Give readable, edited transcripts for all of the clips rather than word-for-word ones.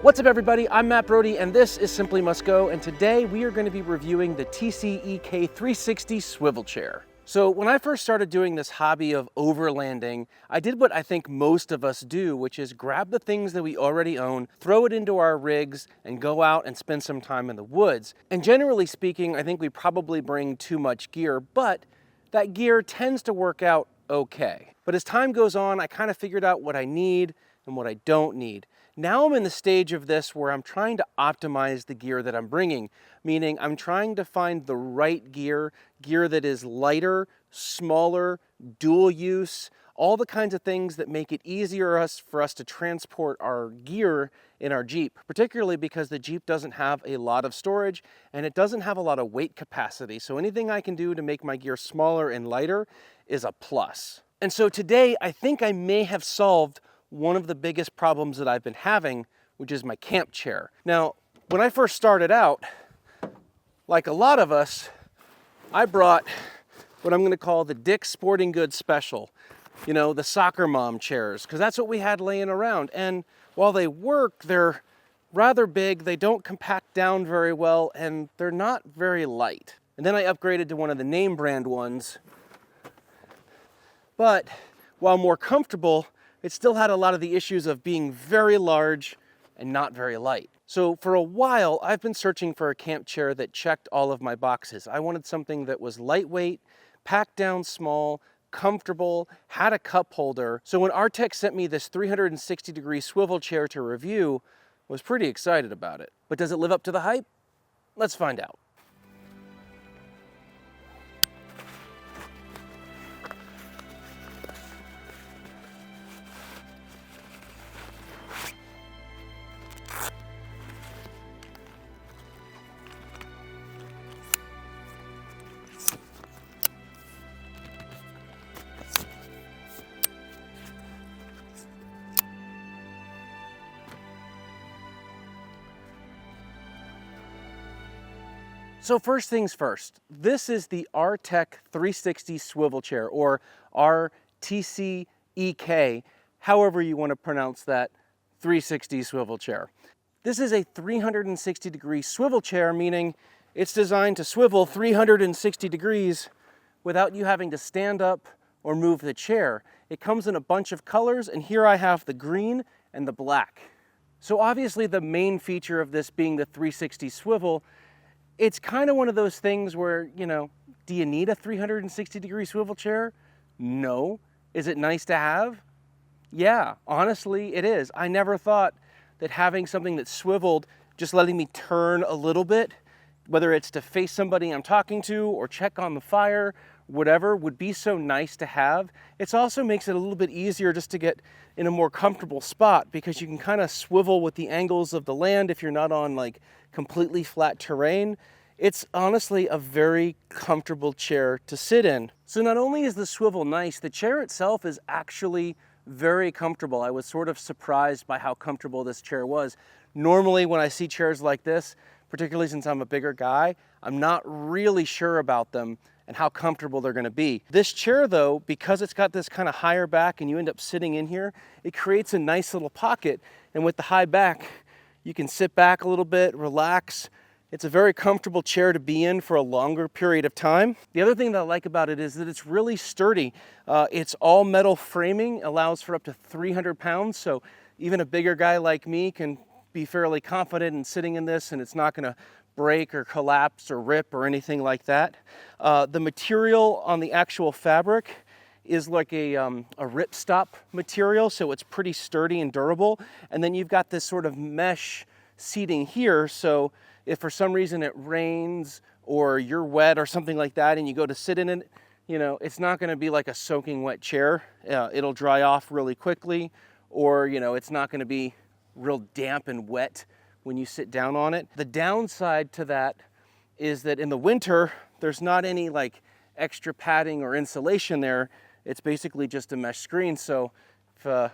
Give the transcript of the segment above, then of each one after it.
What's up everybody, I'm Matt Brody and this is Simply Must Go, and today we are going to be reviewing the TCEK 360 swivel chair. So when I first started doing this hobby of overlanding, I did what I think most of us do, which is grab the things that we already own, throw it into our rigs, and go out and spend some time in the woods. And generally speaking, I think we probably bring too much gear, but that gear tends to work out okay. But as time goes on, I kind of figured out what I need and what I don't need. Now I'm in the stage of this where I'm trying to optimize the gear that I'm bringing, meaning I'm trying to find the right gear that is lighter, smaller, dual use, all the kinds of things that make it easier for us to transport our gear in our Jeep, particularly because the Jeep doesn't have a lot of storage and it doesn't have a lot of weight capacity. So anything I can do to make my gear smaller and lighter is a plus. And so today I think I may have solved one of the biggest problems that I've been having, which is my camp chair. Now, when I first started out, like a lot of us, I brought what I'm gonna call the Dick's Sporting Goods Special. You know, the soccer mom chairs, because that's what we had laying around. And while they work, they're rather big, they don't compact down very well, and they're not very light. And then I upgraded to one of the name brand ones. But while more comfortable, it still had a lot of the issues of being very large and not very light. So for a while, I've been searching for a camp chair that checked all of my boxes. I wanted something that was lightweight, packed down small, comfortable, had a cup holder. So when Artec sent me this 360-degree swivel chair to review, I was pretty excited about it. But does it live up to the hype? Let's find out. So first things first, this is the Artec 360 swivel chair, or TCEK, however you want to pronounce that 360 swivel chair. This is a 360-degree swivel chair, meaning it's designed to swivel 360 degrees without you having to stand up or move the chair. It comes in a bunch of colors, and here I have the green and the black. So obviously the main feature of this being the 360 swivel, it's kind of one of those things where, you know, do you need a 360-degree swivel chair? No. Is it nice to have? Yeah, honestly, it is. I never thought that having something that swiveled, just letting me turn a little bit, whether it's to face somebody I'm talking to or check on the fire, whatever, would be so nice to have. It also makes it a little bit easier just to get in a more comfortable spot, because you can kind of swivel with the angles of the land if you're not on like completely flat terrain. It's honestly a very comfortable chair to sit in. So not only is the swivel nice, the chair itself is actually very comfortable. I was sort of surprised by how comfortable this chair was. Normally when I see chairs like this, particularly since I'm a bigger guy, I'm not really sure about them and how comfortable they're gonna be. This chair though, because it's got this kind of higher back and you end up sitting in here, it creates a nice little pocket, and with the high back, you can sit back a little bit, relax. It's a very comfortable chair to be in for a longer period of time. The other thing that I like about it is that it's really sturdy. It's all metal framing, allows for up to 300 pounds, so even a bigger guy like me can be fairly confident in sitting in this, and it's not gonna break or collapse or rip or anything like that. The material on the actual fabric is like a ripstop material, so it's pretty sturdy and durable. And then you've got this sort of mesh seating here, so if for some reason it rains or you're wet or something like that and you go to sit in it, you know, it's not gonna be like a soaking wet chair. It'll dry off really quickly, or, you know, it's not gonna be real damp and wet when you sit down on it. The downside to that is that in the winter, there's not any like extra padding or insulation there. It's basically just a mesh screen. So if,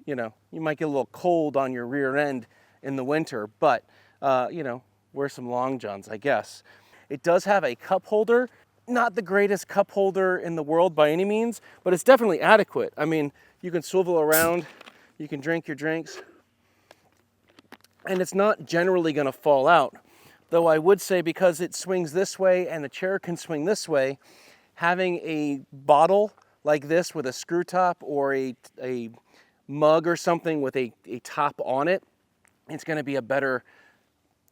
you know, you might get a little cold on your rear end in the winter, but, you know, wear some long johns, I guess. It does have a cup holder. Not the greatest cup holder in the world by any means, but it's definitely adequate. I mean, you can swivel around, you can drink your drinks. and it's not generally going to fall out. Though I would say, because it swings this way and the chair can swing this way, having a bottle like this with a screw top, or a mug or something with a top on it, it's going to be a better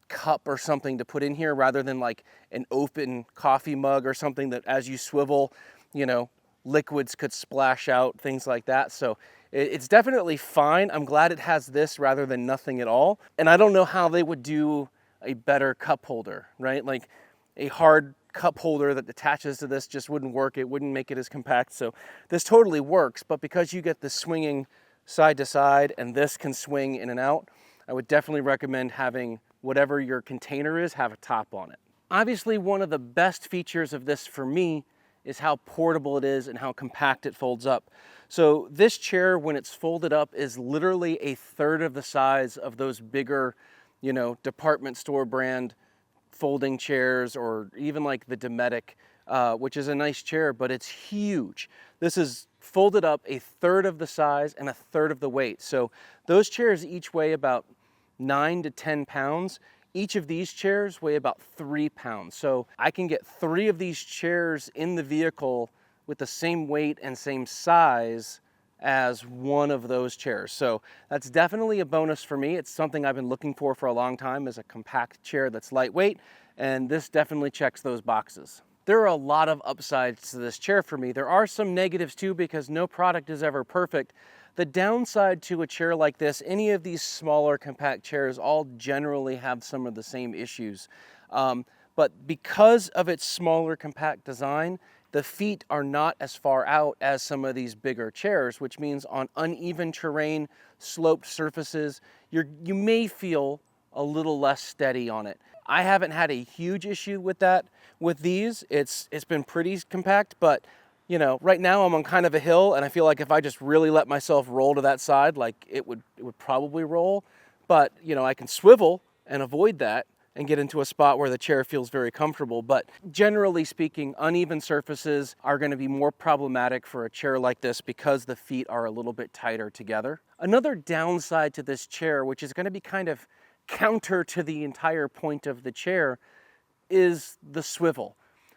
cup or something to put in here, rather than like an open coffee mug or something that as you swivel, you know, liquids could splash out, things like that. So it's definitely fine. I'm glad it has this rather than nothing at all. And I don't know how they would do a better cup holder, right? Like a hard cup holder that attaches to this just wouldn't work. It wouldn't make it as compact. So this totally works, but because you get the swinging side to side and this can swing in and out, I would definitely recommend having whatever your container is have a top on it. Obviously, one of the best features of this for me is how portable it is and how compact it folds up. So this chair, when it's folded up, is literally a third of the size of those bigger, you know, department store brand folding chairs, or even like the Dometic, which is a nice chair, but it's huge. This is folded up a third of the size and a third of the weight. So those chairs each weigh about 9 to 10 pounds. Each of these chairs weigh about 3 pounds. So I can get 3 of these chairs in the vehicle with the same weight and same size as one of those chairs. So that's definitely a bonus for me. It's something I've been looking for a long time, is a compact chair that's lightweight, and this definitely checks those boxes. There are a lot of upsides to this chair for me. There are some negatives too, because no product is ever perfect. The downside to a chair like this, any of these smaller compact chairs all generally have some of the same issues. But because of its smaller compact design, the feet are not as far out as some of these bigger chairs, which means on uneven terrain, sloped surfaces, you may feel a little less steady on it. I haven't had a huge issue with that with these. It's been pretty compact, but you know, right now I'm on kind of a hill, and I feel like if I just really let myself roll to that side, like it would probably roll. But you know, I can swivel and avoid that and get into a spot where the chair feels very comfortable. But generally speaking, uneven surfaces are going to be more problematic for a chair like this because the feet are a little bit tighter together. Another downside to this chair, which is going to be kind of counter to the entire point of the chair, is the swivel.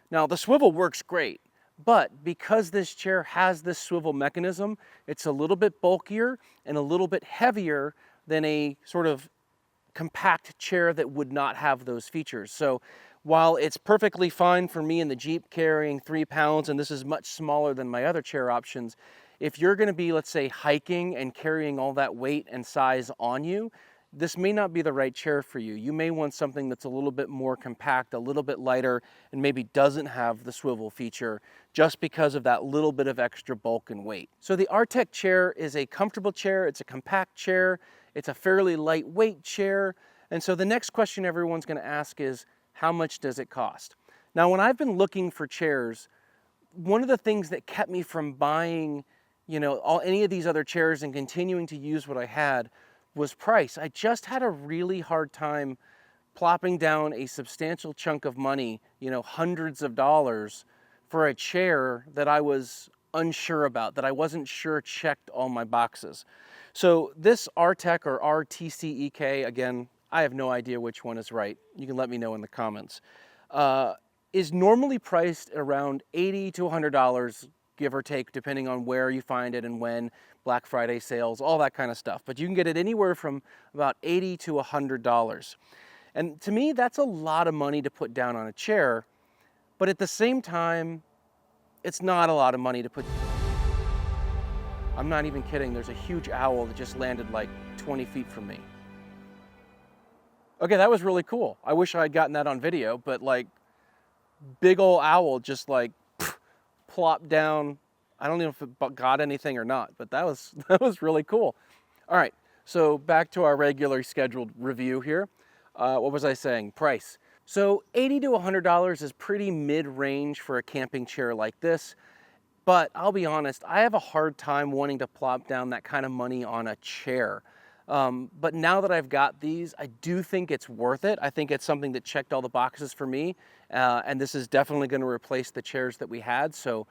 Now, the swivel works great, but because this chair has this swivel mechanism, it's a little bit bulkier and a little bit heavier than a sort of compact chair that would not have those features. So while it's perfectly fine for me in the Jeep carrying 3 pounds, and this is much smaller than my other chair options, if you're going to be, let's say, hiking and carrying all that weight and size on you, this may not be the right chair for you. You may want something that's a little bit more compact, a little bit lighter, and maybe doesn't have the swivel feature just because of that little bit of extra bulk and weight. So the Artec chair is a comfortable chair, it's a compact chair, it's a fairly lightweight chair, and so the next question everyone's going to ask is, how much does it cost? Now, when I've been looking for chairs, one of the things that kept me from buying, you know, any of these other chairs and continuing to use what I had was price. I just had a really hard time plopping down a substantial chunk of money, you know, hundreds of dollars, for a chair that I was unsure about, that I wasn't sure checked all my boxes. So this Artec, or TCEK, again, I have no idea which one is right. You can let me know in the comments. Is normally priced at around $80 to $100, give or take, depending on where you find it and when, Black Friday sales, all that kind of stuff. But you can get it anywhere from about $80 to $100. And to me, that's a lot of money to put down on a chair, but at the same time, it's not a lot of money to put. I'm not even kidding, there's a huge owl that just landed like 20 feet from me. Okay, that was really cool. I wish I had gotten that on video, but like, big old owl just like plopped down. I don't know if it got anything or not, but that was really cool. All right, so back to our regularly scheduled review here. What was I saying? Price. So $80 to $100 is pretty mid-range for a camping chair like this. But I'll be honest, I have a hard time wanting to plop down that kind of money on a chair. But now that I've got these, I do think it's worth it. I think it's something that checked all the boxes for me. And this is definitely going to replace the chairs that we had. So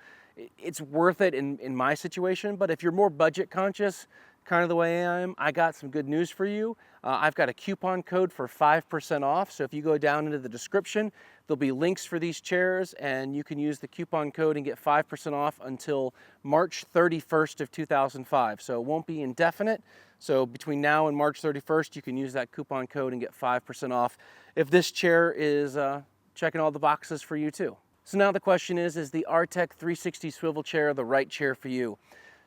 it's worth it in my situation. But if you're more budget conscious, kind of the way I am, I got some good news for you. I've got a coupon code for 5% off. So if you go down into the description, there'll be links for these chairs and you can use the coupon code and get 5% off until March 31st of 2005. So it won't be indefinite. So between now and March 31st, you can use that coupon code and get 5% off if this chair is checking all the boxes for you too. So now the question is the Artec 360 swivel chair the right chair for you?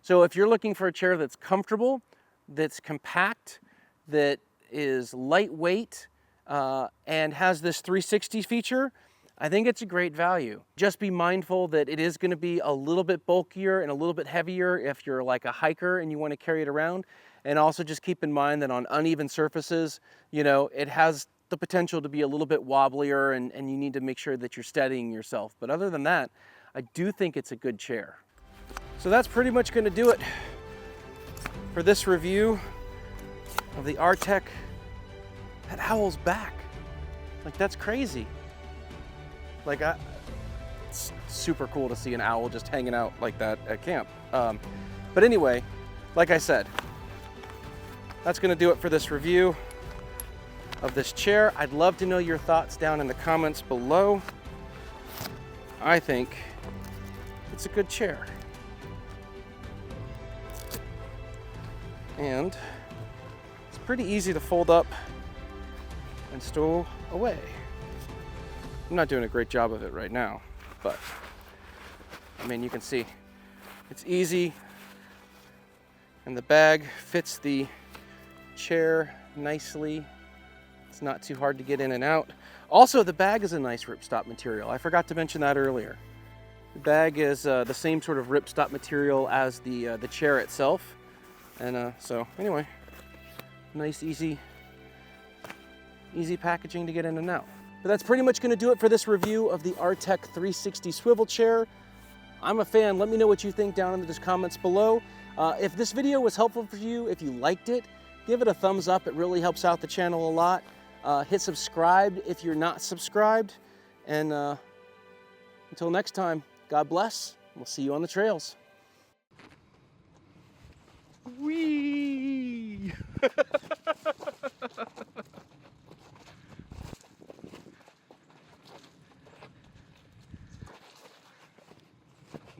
So if you're looking for a chair that's comfortable, that's compact, that is lightweight, and has this 360 feature, I think it's a great value. Just be mindful that it is going to be a little bit bulkier and a little bit heavier if you're like a hiker and you want to carry it around. And also just keep in mind that on uneven surfaces, you know, it has the potential to be a little bit wobblier and you need to make sure that you're steadying yourself. But other than that, I do think it's a good chair. So that's pretty much going to do it for this review of the Artec. That owl's back. Like, that's crazy. Like, it's super cool to see an owl just hanging out like that at camp. But anyway, like I said, that's going to do it for this review of this chair. I'd love to know your thoughts down in the comments below. I think it's a good chair. And it's pretty easy to fold up and stow away. I'm not doing a great job of it right now, but I mean, you can see it's easy and the bag fits the chair nicely. It's not too hard to get in and out. Also, the bag is a nice ripstop material. I forgot to mention that earlier. The bag is the same sort of ripstop material as the chair itself. And so anyway, nice, easy packaging to get in and out. But that's pretty much going to do it for this review of the Artec 360 swivel chair. I'm a fan. Let me know what you think down in the comments below. If this video was helpful for you, if you liked it, give it a thumbs up. It really helps out the channel a lot. Hit subscribe if you're not subscribed. And until next time, God bless. We'll see you on the trails. Whee! I'm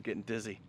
getting dizzy.